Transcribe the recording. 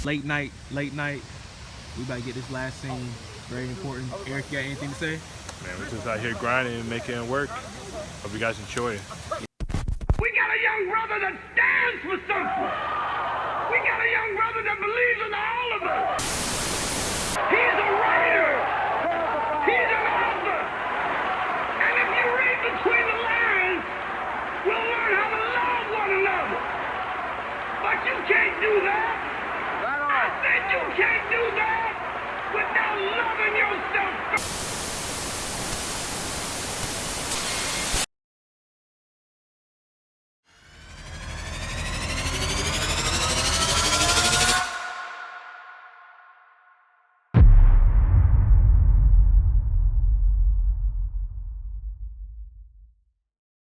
Late night. We about to get this last scene. Very important. Eric, you got anything to say? Man, we're just out here grinding and making it work. Hope you guys enjoy it. We got a young brother that stands for something. We got a young brother that believes in all of us. He's a writer. He's an author. And if you read between the lines, we'll learn how to love one another. But you can't do that. I said you can't do that without loving yourself.